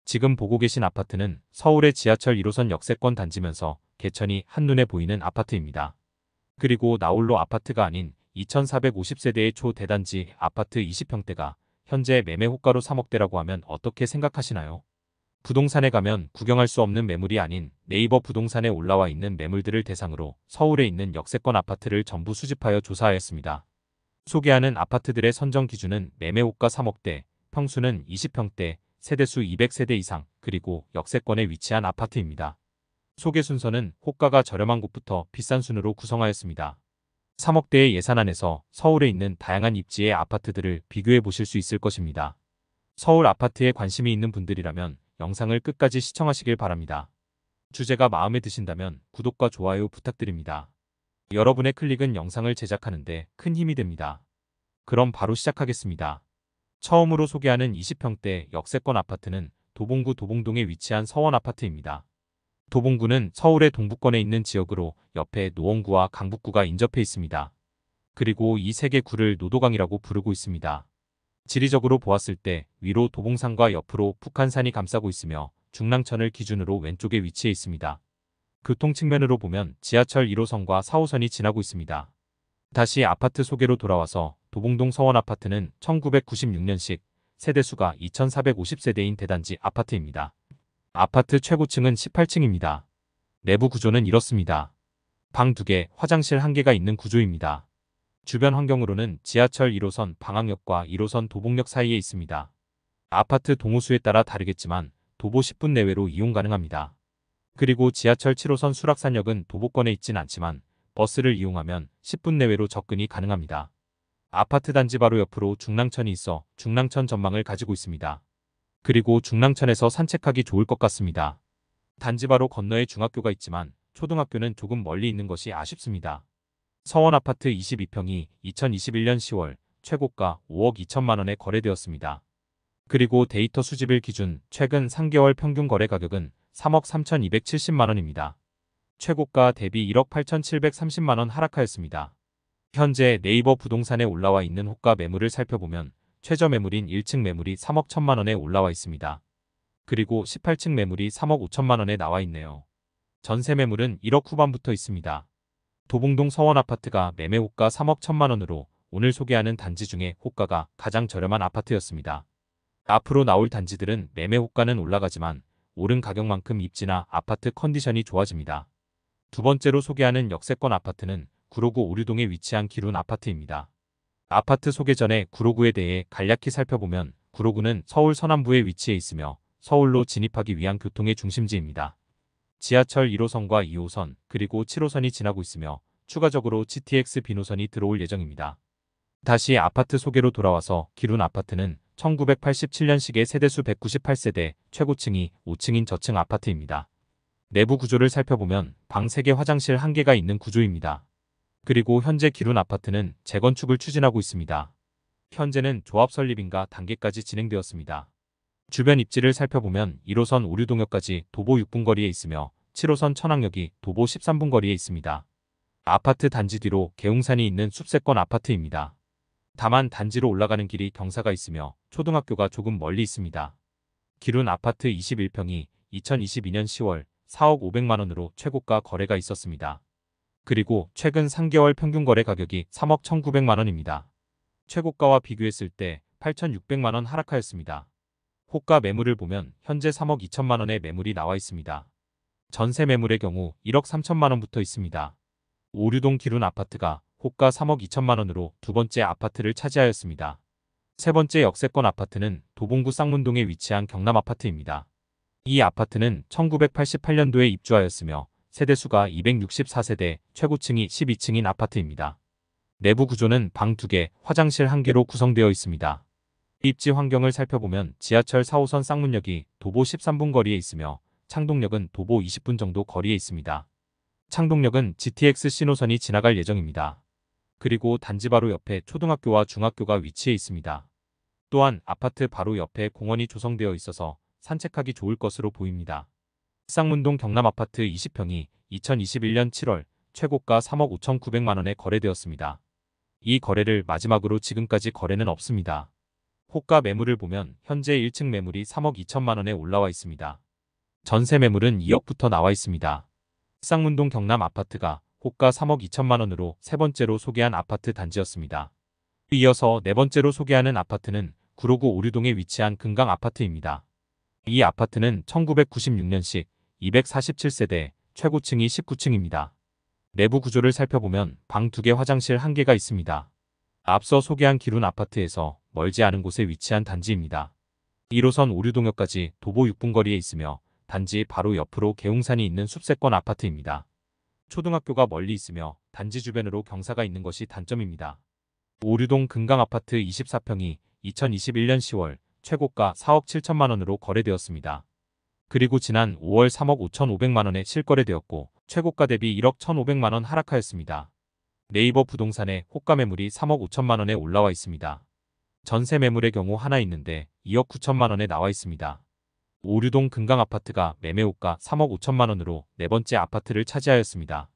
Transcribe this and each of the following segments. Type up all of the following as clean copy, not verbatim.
지금 보고 계신 아파트는 서울의 지하철 1호선 역세권 단지면서 개천이 한눈에 보이는 아파트입니다. 그리고 나홀로 아파트가 아닌 2450세대의 초대단지 아파트 20평대가 현재 매매 호가로 3억대라고 하면 어떻게 생각하시나요? 부동산에 가면 구경할 수 없는 매물이 아닌 네이버 부동산에 올라와 있는 매물들을 대상으로 서울에 있는 역세권 아파트를 전부 수집하여 조사하였습니다. 소개하는 아파트들의 선정 기준은 매매호가 3억대, 평수는 20평대, 세대수 200세대 이상, 그리고 역세권에 위치한 아파트입니다. 소개 순서는 호가가 저렴한 곳부터 비싼 순으로 구성하였습니다. 3억대의 예산안에서 서울에 있는 다양한 입지의 아파트들을 비교해 보실 수 있을 것입니다. 서울 아파트에 관심이 있는 분들이라면 영상을 끝까지 시청하시길 바랍니다. 주제가 마음에 드신다면 구독과 좋아요 부탁드립니다. 여러분의 클릭은 영상을 제작하는데 큰 힘이 됩니다. 그럼 바로 시작하겠습니다. 처음으로 소개하는 20평대 역세권 아파트는 도봉구 도봉동에 위치한 서원 아파트입니다. 도봉구는 서울의 동부권에 있는 지역으로 옆에 노원구와 강북구가 인접해 있습니다. 그리고 이 세 개 구를 노도강이라고 부르고 있습니다. 지리적으로 보았을 때 위로 도봉산과 옆으로 북한산이 감싸고 있으며 중랑천을 기준으로 왼쪽에 위치해 있습니다. 교통 측면으로 보면 지하철 1호선과 4호선이 지나고 있습니다. 다시 아파트 소개로 돌아와서 도봉동 서원 아파트는 1996년식, 세대수가 2450세대인 대단지 아파트입니다. 아파트 최고층은 18층입니다. 내부 구조는 이렇습니다. 방 2개, 화장실 1개가 있는 구조입니다. 주변 환경으로는 지하철 1호선 방학역과 1호선 도봉역 사이에 있습니다. 아파트 동호수에 따라 다르겠지만 도보 10분 내외로 이용 가능합니다. 그리고 지하철 7호선 수락산역은 도보권에 있진 않지만 버스를 이용하면 10분 내외로 접근이 가능합니다. 아파트 단지 바로 옆으로 중랑천이 있어 중랑천 전망을 가지고 있습니다. 그리고 중랑천에서 산책하기 좋을 것 같습니다. 단지 바로 건너에 중학교가 있지만 초등학교는 조금 멀리 있는 것이 아쉽습니다. 서원 아파트 22평이 2021년 10월 최고가 5억 2천만 원에 거래되었습니다. 그리고 데이터 수집일 기준 최근 3개월 평균 거래 가격은 3억 3,270만 원입니다. 최고가 대비 1억 8,730만 원 하락하였습니다. 현재 네이버 부동산에 올라와 있는 호가 매물을 살펴보면 최저 매물인 1층 매물이 3억 1천만 원에 올라와 있습니다. 그리고 18층 매물이 3억 5천만 원에 나와 있네요. 전세 매물은 1억 후반부터 있습니다. 도봉동 서원 아파트가 매매 호가 3억 1천만 원으로 오늘 소개하는 단지 중에 호가가 가장 저렴한 아파트였습니다. 앞으로 나올 단지들은 매매 호가는 올라가지만 오른 가격만큼 입지나 아파트 컨디션이 좋아집니다. 두 번째로 소개하는 역세권 아파트는 구로구 오류동에 위치한 기룬 아파트입니다. 아파트 소개 전에 구로구에 대해 간략히 살펴보면 구로구는 서울 서남부에 위치해 있으며 서울로 진입하기 위한 교통의 중심지입니다. 지하철 1호선과 2호선 그리고 7호선이 지나고 있으며 추가적으로 GTX 비노선이 들어올 예정입니다. 다시 아파트 소개로 돌아와서 기룬 아파트는 1987년식의 세대수 198세대, 최고층이 5층인 저층 아파트입니다. 내부 구조를 살펴보면 방 3개 화장실 1개가 있는 구조입니다. 그리고 현재 기룬 아파트는 재건축을 추진하고 있습니다. 현재는 조합 설립인가 단계까지 진행되었습니다. 주변 입지를 살펴보면 1호선 오류동역까지 도보 6분 거리에 있으며 7호선 천왕역이 도보 13분 거리에 있습니다. 아파트 단지 뒤로 계웅산이 있는 숲세권 아파트입니다. 다만 단지로 올라가는 길이 경사가 있으며 초등학교가 조금 멀리 있습니다. 기룬 아파트 21평이 2022년 10월 4억 5백만 원으로 최고가 거래가 있었습니다. 그리고 최근 3개월 평균 거래 가격이 3억 1,900만 원입니다. 최고가와 비교했을 때 8,600만 원 하락하였습니다. 호가 매물을 보면 현재 3억 2천만 원의 매물이 나와 있습니다. 전세 매물의 경우 1억 3천만 원부터 있습니다. 오류동 기룬 아파트가 호가 3억 2천만 원으로 두 번째 아파트를 차지하였습니다. 세 번째 역세권 아파트는 도봉구 쌍문동에 위치한 경남 아파트입니다. 이 아파트는 1988년도에 입주하였으며 세대수가 264세대, 최고층이 12층인 아파트입니다. 내부 구조는 방 2개, 화장실 1개로 구성되어 있습니다. 입지 환경을 살펴보면 지하철 4호선 쌍문역이 도보 13분 거리에 있으며 창동역은 도보 20분 정도 거리에 있습니다. 창동역은 GTX 신호선이 지나갈 예정입니다. 그리고 단지 바로 옆에 초등학교와 중학교가 위치해 있습니다. 또한 아파트 바로 옆에 공원이 조성되어 있어서 산책하기 좋을 것으로 보입니다. 쌍문동 경남 아파트 20평이 2021년 7월 최고가 3억 5,900만 원에 거래되었습니다. 이 거래를 마지막으로 지금까지 거래는 없습니다. 호가 매물을 보면 현재 1층 매물이 3억 2천만 원에 올라와 있습니다. 전세 매물은 2억부터 나와 있습니다. 쌍문동 경남 아파트가 호가 3억 2천만 원으로 세 번째로 소개한 아파트 단지였습니다. 이어서 네 번째로 소개하는 아파트는 구로구 오류동에 위치한 금강 아파트입니다. 이 아파트는 1996년식 247세대, 최고층이 19층입니다. 내부 구조를 살펴보면 방 2개, 화장실 1개가 있습니다. 앞서 소개한 기룬 아파트에서 멀지 않은 곳에 위치한 단지입니다. 1호선 오류동역까지 도보 6분 거리에 있으며 단지 바로 옆으로 계웅산이 있는 숲세권 아파트입니다. 초등학교가 멀리 있으며 단지 주변으로 경사가 있는 것이 단점입니다. 오류동 금강아파트 24평이 2021년 10월 최고가 4억 7천만 원으로 거래되었습니다. 그리고 지난 5월 3억 5,500만 원에 실거래되었고 최고가 대비 1억 1,500만 원 하락하였습니다. 네이버 부동산에 호가 매물이 3억 5천만 원에 올라와 있습니다. 전세 매물의 경우 하나 있는데 2억 9천만 원에 나와 있습니다. 오류동 금강아파트가 매매호가 3억 5천만 원으로 네 번째 아파트를 차지하였습니다.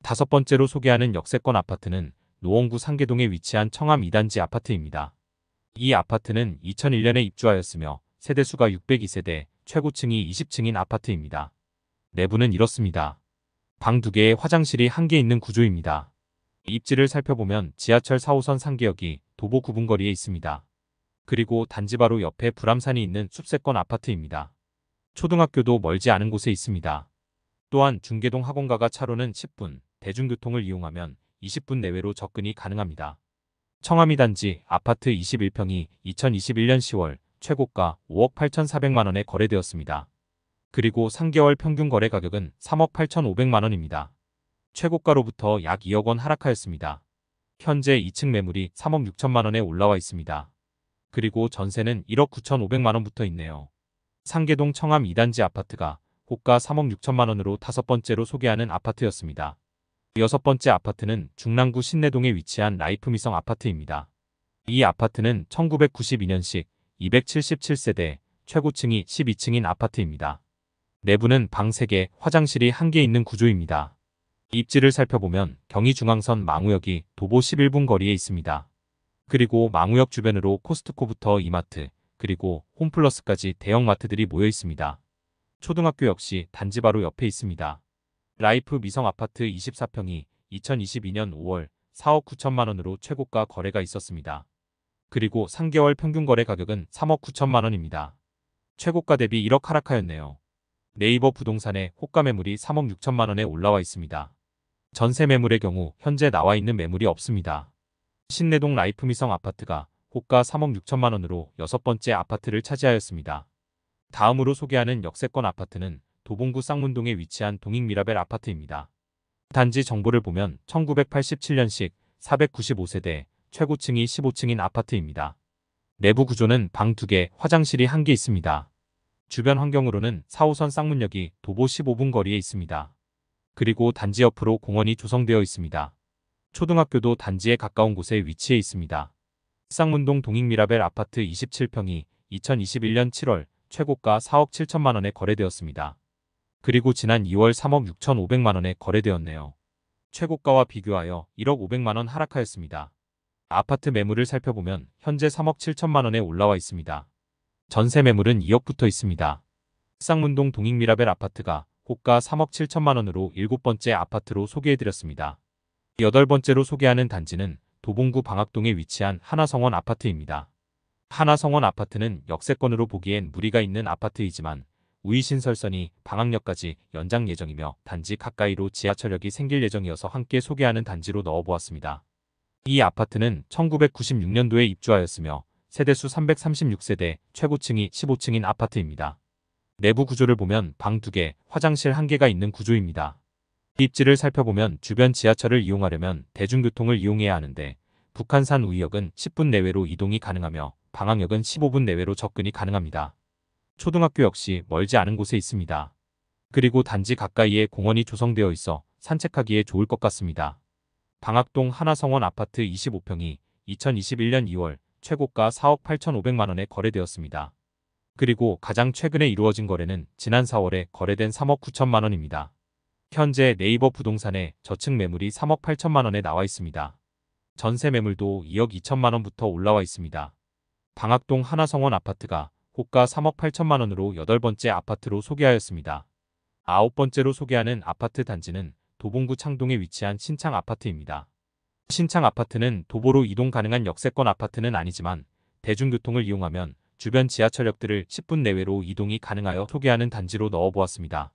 다섯 번째로 소개하는 역세권 아파트는 노원구 상계동에 위치한 청암 2단지 아파트입니다. 이 아파트는 2001년에 입주하였으며 세대수가 602세대, 최고층이 20층인 아파트입니다. 내부는 이렇습니다. 방 2개에 화장실이 1개 있는 구조입니다. 입지를 살펴보면 지하철 4호선 상계역이 도보 9분 거리에 있습니다. 그리고 단지 바로 옆에 불암산이 있는 숲세권 아파트입니다. 초등학교도 멀지 않은 곳에 있습니다. 또한 중계동 학원가가 차로는 10분, 대중교통을 이용하면 20분 내외로 접근이 가능합니다. 청암 2단지 아파트 21평이 2021년 10월 최고가 5억 8,400만 원에 거래되었습니다. 그리고 3개월 평균 거래 가격은 3억 8,500만 원입니다. 최고가로부터 약 2억 원 하락하였습니다. 현재 2층 매물이 3억 6천만 원에 올라와 있습니다. 그리고 전세는 1억 9,500만 원부터 있네요. 상계동 청암 2단지 아파트가 호가 3억 6천만 원으로 다섯 번째로 소개하는 아파트였습니다. 여섯 번째 아파트는 중랑구 신내동에 위치한 라이프미성 아파트입니다. 이 아파트는 1992년식 277세대, 최고층이 12층인 아파트입니다. 내부는 방 3개, 화장실이 1개 있는 구조입니다. 입지를 살펴보면 경의중앙선 망우역이 도보 11분 거리에 있습니다. 그리고 망우역 주변으로 코스트코부터 이마트, 그리고 홈플러스까지 대형마트들이 모여 있습니다. 초등학교 역시 단지 바로 옆에 있습니다. 라이프 미성 아파트 24평이 2022년 5월 4억 9천만 원으로 최고가 거래가 있었습니다. 그리고 3개월 평균 거래 가격은 3억 9천만 원입니다. 최고가 대비 1억 하락하였네요. 네이버 부동산에 호가 매물이 3억 6천만 원에 올라와 있습니다. 전세 매물의 경우 현재 나와 있는 매물이 없습니다. 신내동 라이프미성 아파트가 호가 3억 6천만 원으로 여섯 번째 아파트를 차지하였습니다. 다음으로 소개하는 역세권 아파트는 도봉구 쌍문동에 위치한 동익미라벨 아파트입니다. 단지 정보를 보면 1987년식 495세대, 최고층이 15층인 아파트입니다. 내부 구조는 방 2개, 화장실이 1개 있습니다. 주변 환경으로는 4호선 쌍문역이 도보 15분 거리에 있습니다. 그리고 단지 옆으로 공원이 조성되어 있습니다. 초등학교도 단지에 가까운 곳에 위치해 있습니다. 쌍문동 동익미라벨 아파트 27평이 2021년 7월 최고가 4억 7천만 원에 거래되었습니다. 그리고 지난 2월 3억 6,500만 원에 거래되었네요. 최고가와 비교하여 1억 500만 원 하락하였습니다. 아파트 매물을 살펴보면 현재 3억 7천만 원에 올라와 있습니다. 전세 매물은 2억부터 있습니다. 쌍문동 동익미라벨 아파트가 호가 3억 7천만 원으로 7번째 아파트로 소개해드렸습니다. 여덟 번째로 소개하는 단지는 도봉구 방학동에 위치한 하나성원 아파트입니다. 하나성원 아파트는 역세권으로 보기엔 무리가 있는 아파트이지만 우이신설선이 방학역까지 연장 예정이며 단지 가까이로 지하철역이 생길 예정이어서 함께 소개하는 단지로 넣어보았습니다. 이 아파트는 1996년도에 입주하였으며 세대수 336세대, 최고층이 15층인 아파트입니다. 내부 구조를 보면 방 2개, 화장실 1개가 있는 구조입니다. 입지를 살펴보면 주변 지하철을 이용하려면 대중교통을 이용해야 하는데 북한산 우이역은 10분 내외로 이동이 가능하며 방학역은 15분 내외로 접근이 가능합니다. 초등학교 역시 멀지 않은 곳에 있습니다. 그리고 단지 가까이에 공원이 조성되어 있어 산책하기에 좋을 것 같습니다. 방학동 하나성원 아파트 25평이 2021년 2월 최고가 4억 8,500만 원에 거래되었습니다. 그리고 가장 최근에 이루어진 거래는 지난 4월에 거래된 3억 9천만 원입니다. 현재 네이버 부동산에 저층 매물이 3억 8천만 원에 나와 있습니다. 전세 매물도 2억 2천만 원부터 올라와 있습니다. 방학동 하나성원 아파트가 호가 3억 8천만 원으로 8번째 아파트로 소개하였습니다. 9번째로 소개하는 아파트 단지는 도봉구 창동에 위치한 신창 아파트입니다. 신창 아파트는 도보로 이동 가능한 역세권 아파트는 아니지만 대중교통을 이용하면 주변 지하철역들을 10분 내외로 이동이 가능하여 소개하는 단지로 넣어보았습니다.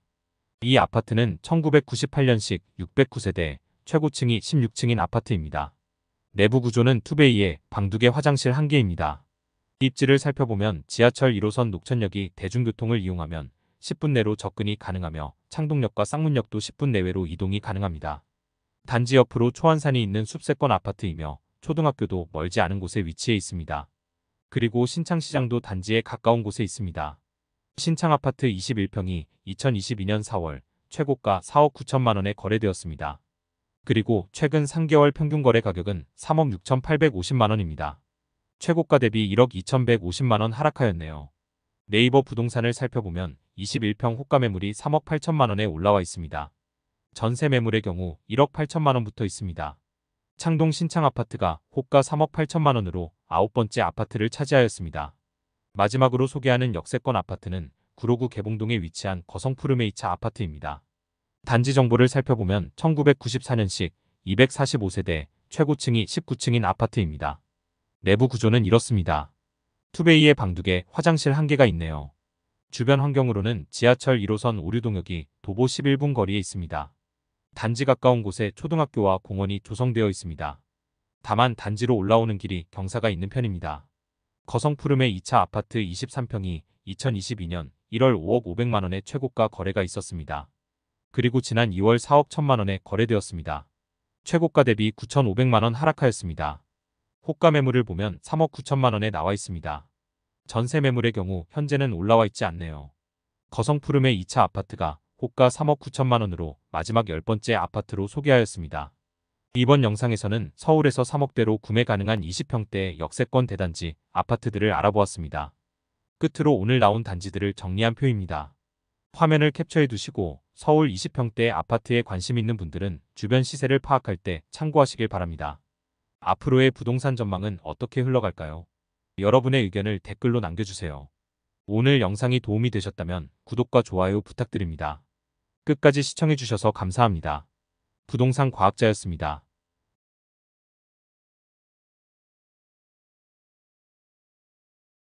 이 아파트는 1998년식 609세대, 최고층이 16층인 아파트입니다. 내부 구조는 투베이에 방 2개, 화장실 1개입니다. 입지를 살펴보면 지하철 1호선 녹천역이 대중교통을 이용하면 10분 내로 접근이 가능하며 창동역과 쌍문역도 10분 내외로 이동이 가능합니다. 단지 옆으로 초안산이 있는 숲세권 아파트이며 초등학교도 멀지 않은 곳에 위치해 있습니다. 그리고 신창시장도 단지에 가까운 곳에 있습니다. 신창 아파트 21평이 2022년 4월 최고가 4억 9천만 원에 거래되었습니다. 그리고 최근 3개월 평균 거래 가격은 3억 6,850만 원입니다. 최고가 대비 1억 2,150만 원 하락하였네요. 네이버 부동산을 살펴보면 21평 호가 매물이 3억 8천만 원에 올라와 있습니다. 전세 매물의 경우 1억 8천만 원부터 있습니다. 창동 신창 아파트가 호가 3억 8천만 원으로 9번째 아파트를 차지하였습니다. 마지막으로 소개하는 역세권 아파트는 구로구 개봉동에 위치한 거성 푸르메이차 아파트입니다. 단지 정보를 살펴보면 1994년식 245세대, 최고층이 19층인 아파트입니다. 내부 구조는 이렇습니다. 투베이에 방 2개, 화장실 1개가 있네요. 주변 환경으로는 지하철 1호선 오류동역이 도보 11분 거리에 있습니다. 단지 가까운 곳에 초등학교와 공원이 조성되어 있습니다. 다만 단지로 올라오는 길이 경사가 있는 편입니다. 거성 푸르메 2차 아파트 23평이 2022년 1월 5억 500만 원의 최고가 거래가 있었습니다. 그리고 지난 2월 4억 1천만 원에 거래되었습니다. 최고가 대비 9,500만 원 하락하였습니다. 호가 매물을 보면 3억 9천만 원에 나와 있습니다. 전세 매물의 경우 현재는 올라와 있지 않네요. 거성 푸르메 2차 아파트가 호가 3억 9천만 원으로 마지막 10번째 아파트로 소개하였습니다. 이번 영상에서는 서울에서 3억대로 구매 가능한 20평대 역세권 대단지 아파트들을 알아보았습니다. 끝으로 오늘 나온 단지들을 정리한 표입니다. 화면을 캡처해 두시고 서울 20평대 아파트에 관심 있는 분들은 주변 시세를 파악할 때 참고하시길 바랍니다. 앞으로의 부동산 전망은 어떻게 흘러갈까요? 여러분의 의견을 댓글로 남겨주세요. 오늘 영상이 도움이 되셨다면 구독과 좋아요 부탁드립니다. 끝까지 시청해주셔서 감사합니다. 부동산 과학자였습니다.